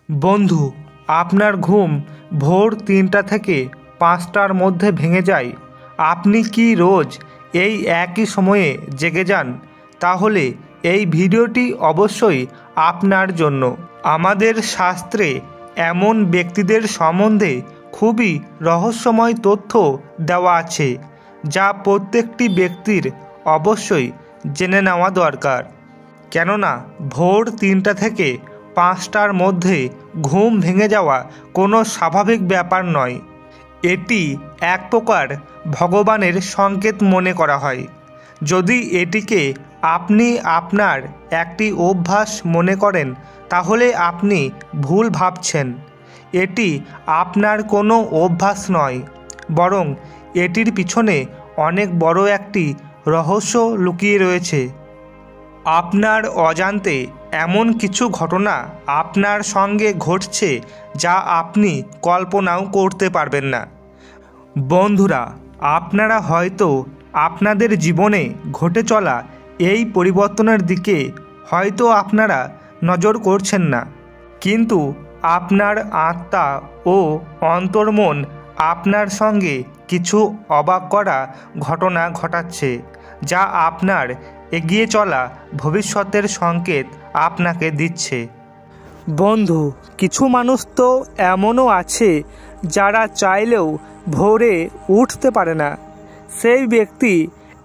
বন্ধু, আপনার ঘুম ভোর ৩টা থেকে ৫টার মধ্যে ভেঙে যায়। আপনি কি রোজ এই একই সময়ে জেগে যান? তাহলে এই ভিডিওটি অবশ্যই আপনার জন্য। আমাদের শাস্ত্রে এমন ব্যক্তিদের সম্বন্ধে খুবই রহস্যময় তথ্য দেওয়া আছে, যা প্রত্যেকটি ব্যক্তির অবশ্যই জেনে নেওয়া দরকার। কেননা ভোর ৩টা থেকে ৫টার মধ্যে ঘুম ভেঙে যাওয়া কোনো স্বাভাবিক ব্যাপার নয়। এটি এক প্রকার ভগবানের সংকেত মনে করা হয়। যদি এটিকে আপনি আপনার একটি অভ্যাস মনে করেন, তাহলে আপনি ভুল ভাবছেন। এটি আপনার কোনো অভ্যাস নয়, বরং এটির পিছনে অনেক বড় একটি রহস্য লুকিয়ে রয়েছে। আপনার অজান্তে এমন কিছু ঘটনা আপনার সঙ্গে ঘটছে যা আপনি কল্পনাও করতে পারবেন না। বন্ধুরা, আপনারা হয়তো আপনাদের জীবনে ঘটে চলা এই পরিবর্তনের দিকে হয়তো আপনারা নজর করছেন না, কিন্তু আপনার আত্মা ও অন্তর্মন আপনার সঙ্গে কিছু অবাক করা ঘটনা ঘটাচ্ছে, যা আপনার এগিয়ে চলা ভবিষ্যতের সংকেত আপনাকে দিচ্ছে। বন্ধু, কিছু মানুষ তো এমনও আছে যারা চাইলেও ভোরে উঠতে পারে না। সেই ব্যক্তি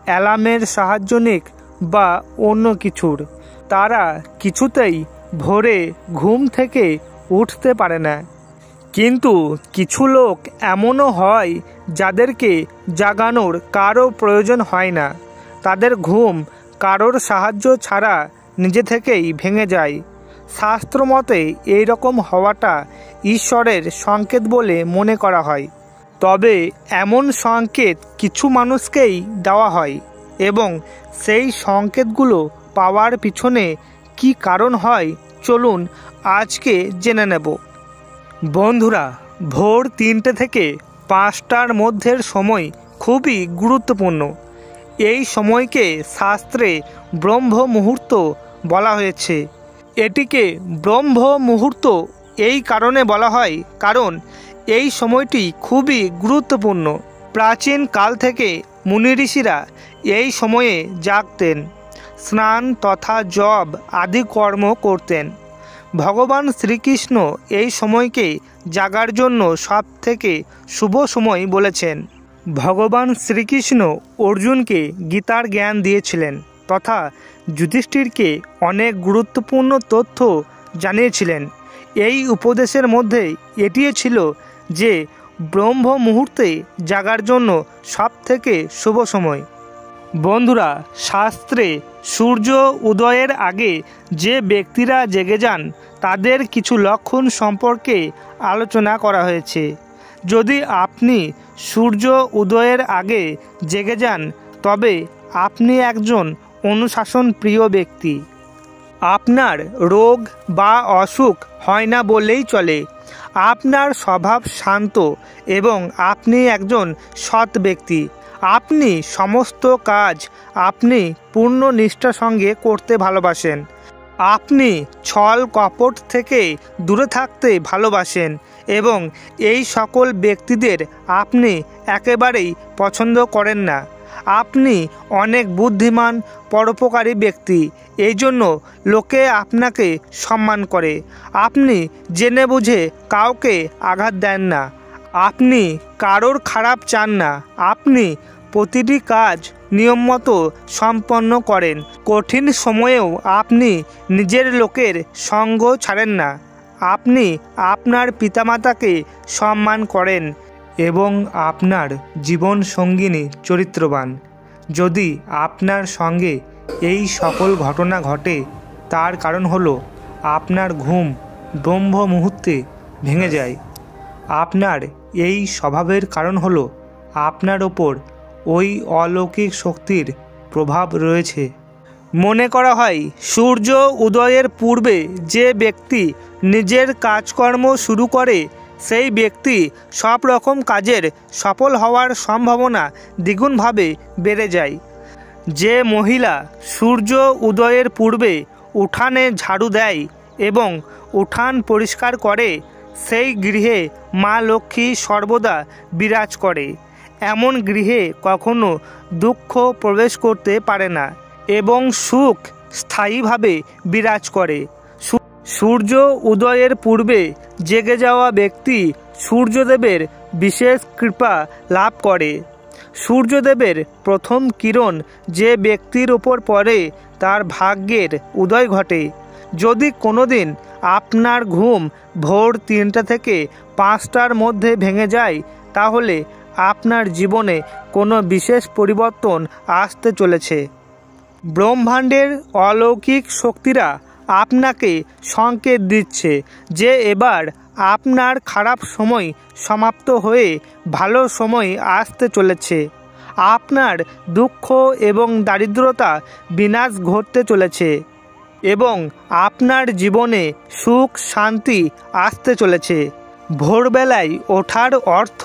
অ্যালার্মের সাহায্য নিক বা অন্য কিছুর, তারা কিছুতেই ভোরে ঘুম থেকে উঠতে পারে না। কিন্তু কিছু লোক এমনও হয় যাদেরকে জাগানোর কারো প্রয়োজন হয় না। তাদের ঘুম কারোর সাহায্য ছাড়া নিজে থেকেই ভেঙে যায়। শাস্ত্রমতে এই রকম হওয়াটা ঈশ্বরের সংকেত বলে মনে করা হয়। তবে এমন সংকেত কিছু মানুষকেই দেওয়া হয়, এবং সেই সংকেতগুলো পাওয়ার পিছনে কি কারণ হয়, চলুন আজকে জেনে নেব। বন্ধুরা, ভোর ৩টে থেকে ৫টার মধ্যের সময় খুবই গুরুত্বপূর্ণ। এই সময়কে শাস্ত্রে ব্রহ্ম মুহূর্ত বলা হয়েছে। এটিকে ব্রহ্ম মুহূর্ত এই কারণে বলা হয় কারণ এই সময়টি খুবই গুরুত্বপূর্ণ। প্রাচীন কাল থেকে মুনি ঋষিরা এই সময়ে জাগতেন, স্নান তথা জপ আদি কর্ম করতেন। ভগবান শ্রীকৃষ্ণ এই সময়কে জাগার জন্য সব থেকে শুভ সময় বলেছেন। ভগবান শ্রীকৃষ্ণ অর্জুনকে গীতার জ্ঞান দিয়েছিলেন তথা যুধিষ্ঠিরকে অনেক গুরুত্বপূর্ণ তথ্য জানিয়েছিলেন। এই উপদেশের মধ্যে এটিও ছিল যে ব্রহ্ম মুহূর্তে জাগার জন্য সব থেকে শুভ সময়। বন্ধুরা, শাস্ত্রে সূর্য উদয়ের আগে যে ব্যক্তিরা জেগে যান তাদের কিছু লক্ষণ সম্পর্কে আলোচনা করা হয়েছে। যদি আপনি সূর্য উদয়ের আগে জেগে যান, তবে আপনি একজন অনুশাসন প্রিয় ব্যক্তি। আপনার রোগ বা অসুখ হয় না বললেই চলে। আপনার স্বভাব শান্ত এবং আপনি একজন সৎ ব্যক্তি। আপনি সমস্ত কাজ আপনি পূর্ণ নিষ্ঠার সঙ্গে করতে ভালোবাসেন। আপনি ছল কপট থেকে দূরে থাকতে ভালোবাসেন এবং এই সকল ব্যক্তিদের আপনি একেবারেই পছন্দ করেন না। আপনি অনেক বুদ্ধিমান পরোপকারী ব্যক্তি, এই জন্য লোকে আপনাকে সম্মান করে। আপনি জেনে বুঝে কাউকে আঘাত দেন না। আপনি কারোর খারাপ চান না। আপনি প্রতিটি কাজ নিয়মমতো সম্পন্ন করেন। কঠিন সময়েও আপনি নিজের লোকের সঙ্গ ছাড়েন না। আপনি আপনার পিতামাতাকে সম্মান করেন এবং আপনার জীবন সঙ্গিনী চরিত্রবান। যদি আপনার সঙ্গে এই সকল ঘটনা ঘটে, তার কারণ হলো আপনার ঘুম ব্রহ্ম মুহূর্তে ভেঙে যায়। আপনার এই স্বভাবের কারণ হলো আপনার ওপর ওই অলৌকিক শক্তির প্রভাব রয়েছে। মনে করা হয় সূর্য উদয়ের পূর্বে যে ব্যক্তি নিজের কাজকর্ম শুরু করে, সেই ব্যক্তি সব রকম কাজের সফল হওয়ার সম্ভাবনা দ্বিগুণভাবে বেড়ে যায়। যে মহিলা সূর্য উদয়ের পূর্বে উঠানে ঝাড়ু দেয় এবং উঠান পরিষ্কার করে, সেই গৃহে মা লক্ষ্মী সর্বদা বিরাজ করে। এমন গৃহে কখনো দুঃখ প্রবেশ করতে পারে না এবং সুখ স্থায়ীভাবে বিরাজ করে। সূর্য উদয়ের পূর্বে জেগে যাওয়া ব্যক্তি সূর্যদেবের বিশেষ কৃপা লাভ করে। সূর্যদেবের প্রথম কিরণ যে ব্যক্তির উপর পড়ে তার ভাগ্যের উদয় ঘটে। যদি কোনোদিন আপনার ঘুম ভোর 3টা থেকে 5টার মধ্যে ভেঙে যায়, তাহলে আপনার জীবনে কোনো বিশেষ পরিবর্তন আসতে চলেছে। ব্রহ্মাণ্ডের অলৌকিক শক্তিরা আপনাকে সংকেত দিচ্ছে যে এবার আপনার খারাপ সময় সমাপ্ত হয়ে ভালো সময় আসতে চলেছে। আপনার দুঃখ এবং দারিদ্রতা বিনাশ ঘটতে চলেছে এবং আপনার জীবনে সুখ শান্তি আসতে চলেছে। ভোরবেলায় ওঠার অর্থ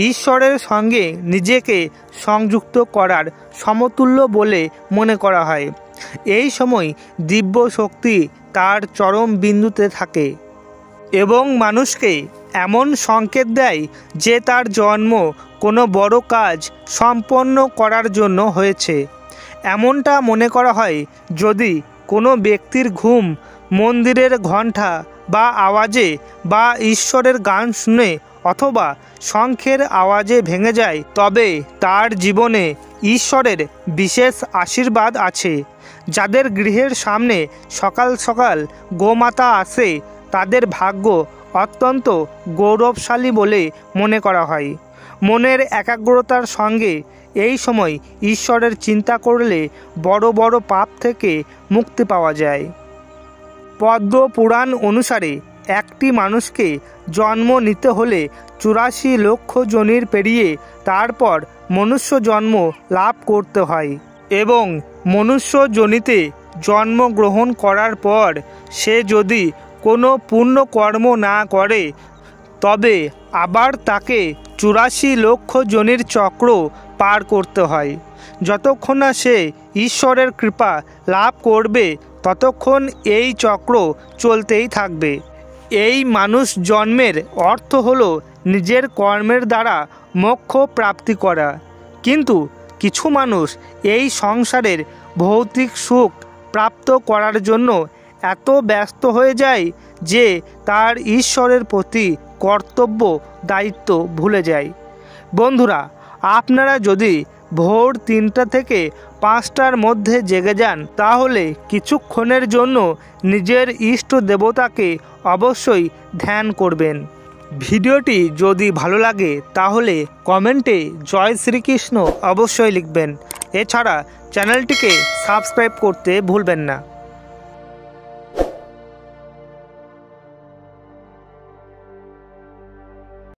ঈশ্বরের সঙ্গে নিজেকে সংযুক্ত করার সমতুল্য বলে মনে করা হয়। এই সময় দিব্য শক্তি তার চরম বিন্দুতে থাকে এবং মানুষকে এমন সংকেত দেয় যে তার জন্ম কোনো বড় কাজ সম্পন্ন করার জন্য হয়েছে। এমনটা মনে করা হয় যদি কোনো ব্যক্তির ঘুম মন্দিরের ঘণ্টা বা আওয়াজে বা ঈশ্বরের গান শুনে অথবা শঙ্খের আওয়াজে ভেঙে যায়, তবে তার জীবনে ঈশ্বরের বিশেষ আশীর্বাদ আছে। যাদের গৃহের সামনে সকাল সকাল গোমাতা আসে তাদের ভাগ্য অত্যন্ত গৌরবশালী বলে মনে করা হয়। মনের একাগ্রতার সঙ্গে এই সময় ঈশ্বরের চিন্তা করলে বড় বড় পাপ থেকে মুক্তি পাওয়া যায়। পদ্ম পুরাণ অনুসারে একটি মানুষকে জন্ম নিতে হলে 84 লক্ষ যোনির পেরিয়ে তারপর মনুষ্য জন্ম লাভ করতে হয় এবং মনুষ্য যোনিতে জন্মগ্রহণ করার পর সে যদি কোনো পুণ্য কর্ম না করে তবে আবার তাকে 84 লক্ষ যোনির চক্র পার করতে হয়। যতক্ষণ না সে ঈশ্বরের কৃপা লাভ করবে ততক্ষণ এই চক্র চলতেই থাকবে। এই মানুষ জন্মের অর্থ হলো নিজের কর্মের দ্বারা মোক্ষ প্রাপ্তি করা, কিন্তু কিছু মানুষ এই সংসারের ভৌতিক সুখ প্রাপ্ত করার জন্য এত ব্যস্ত হয়ে যায় যে তার ঈশ্বরের প্রতি কর্তব্য দায়িত্ব ভুলে যায়। বন্ধুরা, আপনারা যদি ভোর 3টা থেকে 5টার মধ্যে জেগে যান তাহলে কিছুক্ষণের জন্য নিজের ইষ্ট দেবতাকে অবশ্যই ধ্যান করবেন। ভিডিওটি যদি ভালো লাগে তাহলে কমেন্টে জয় শ্রীকৃষ্ণ অবশ্যই লিখবেন। এছাড়া চ্যানেলটিকে সাবস্ক্রাইব করতে ভুলবেন না।